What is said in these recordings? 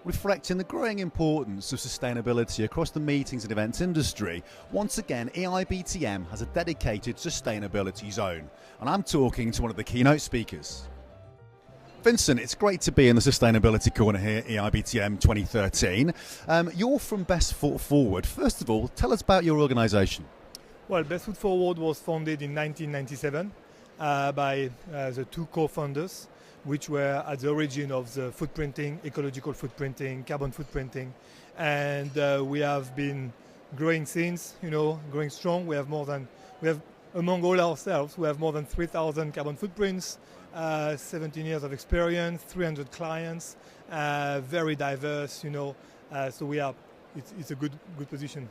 Reflecting the growing importance of sustainability across the meetings and events industry, once again EIBTM has a dedicated sustainability zone, and I'm talking to one of the keynote speakers. Vincent, it's great to be in the Sustainability Corner here at EIBTM 2013. You're from Best Foot Forward. First of all, tell us about your organisation. Well, Best Foot Forward was founded in 1997 by the two co-founders, which were at the origin of the footprinting, ecological footprinting, carbon footprinting, and we have been growing since, growing strong. We have among all ourselves, we have more than 3,000 carbon footprints, 17 years of experience, 300 clients, very diverse, so it's a good position.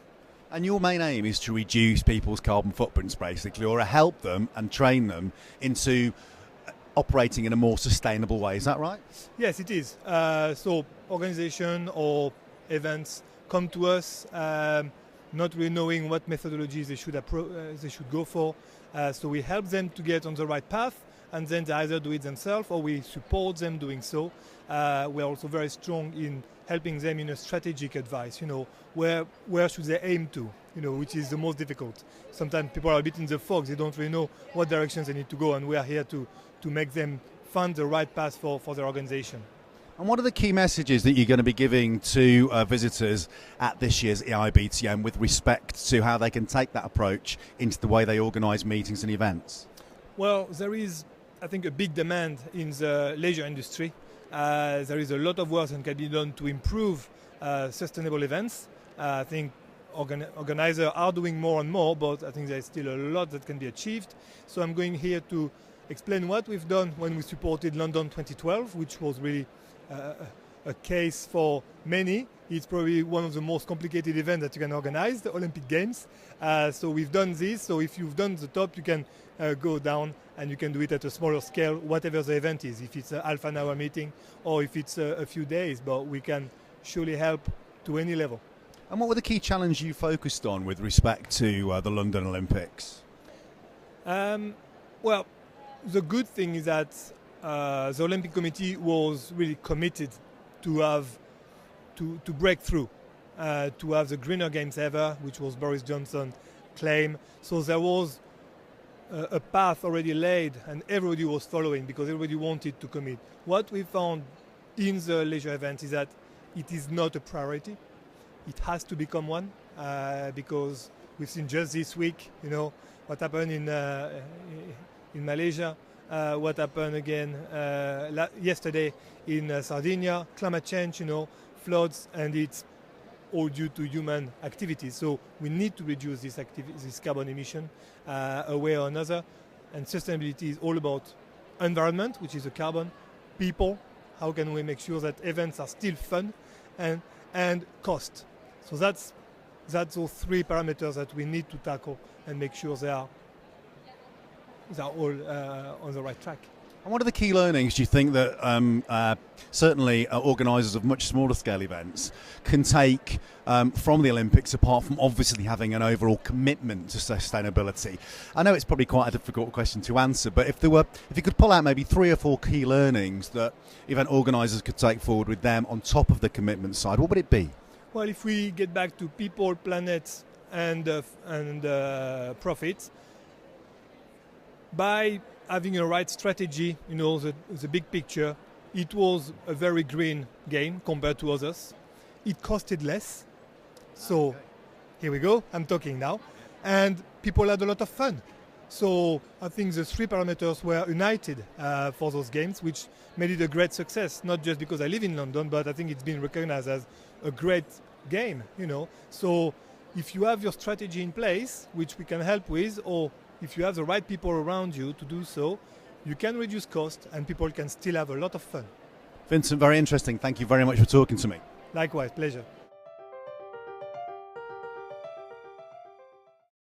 And your main aim is to reduce people's carbon footprints, basically, or help them and train them into operating in a more sustainable way. Is that right? Yes, it is. So organization or events come to us not really knowing what methodologies they should go for. So we help them to get on the right path, and then they either do it themselves or we support them doing so. We are also very strong in helping them in a strategic advice, where should they aim to, which is the most difficult. Sometimes people are a bit in the fog, they don't really know what directions they need to go, and we are here to make them find the right path for their organization. And what are the key messages that you're going to be giving to visitors at this year's EIBTM with respect to how they can take that approach into the way they organise meetings and events? Well, there is, I think, a big demand in the leisure industry. There is a lot of work that can be done to improve sustainable events. I think organizers are doing more and more, but I think there is still a lot that can be achieved. So I'm going here to explain what we've done when we supported London 2012, which was really a case for many. It's probably one of the most complicated events that you can organize, the Olympic Games. So we've done this. So if you've done the top, you can go down and you can do it at a smaller scale, whatever the event is, if it's a half an hour meeting or if it's a few days, but we can surely help to any level. And what were the key challenges you focused on with respect to the London Olympics? Well, the good thing is that the Olympic Committee was really committed to break through, to have the greener games ever, which was Boris Johnson's claim. So there was a path already laid and everybody was following because everybody wanted to commit. What we found in the leisure event is that it is not a priority. It has to become one because we've seen just this week, what happened in Malaysia, what happened again yesterday in Sardinia, climate change, floods, and it's all due to human activities. So we need to reduce this carbon emission a way or another. And sustainability is all about environment, which is the carbon, people, how can we make sure that events are still fun, and cost. So that's those three parameters that we need to tackle and make sure they are all on the right track. And what are the key learnings do you think that certainly organisers of much smaller scale events can take from the Olympics, apart from obviously having an overall commitment to sustainability? I know it's probably quite a difficult question to answer, but if you could pull out maybe 3 or 4 key learnings that event organisers could take forward with them on top of the commitment side, what would it be? Well, if we get back to people, planet, and profit, by having a right strategy, the big picture, it was a very green game compared to others. It costed less. So here we go, I'm talking now. And people had a lot of fun. So I think the 3 parameters were united for those games, which made it a great success, not just because I live in London, but I think it's been recognized as a great game, So if you have your strategy in place, which we can help with, or if you have the right people around you to do so, you can reduce cost and people can still have a lot of fun. Vincent, very interesting. Thank you very much for talking to me. Likewise, pleasure.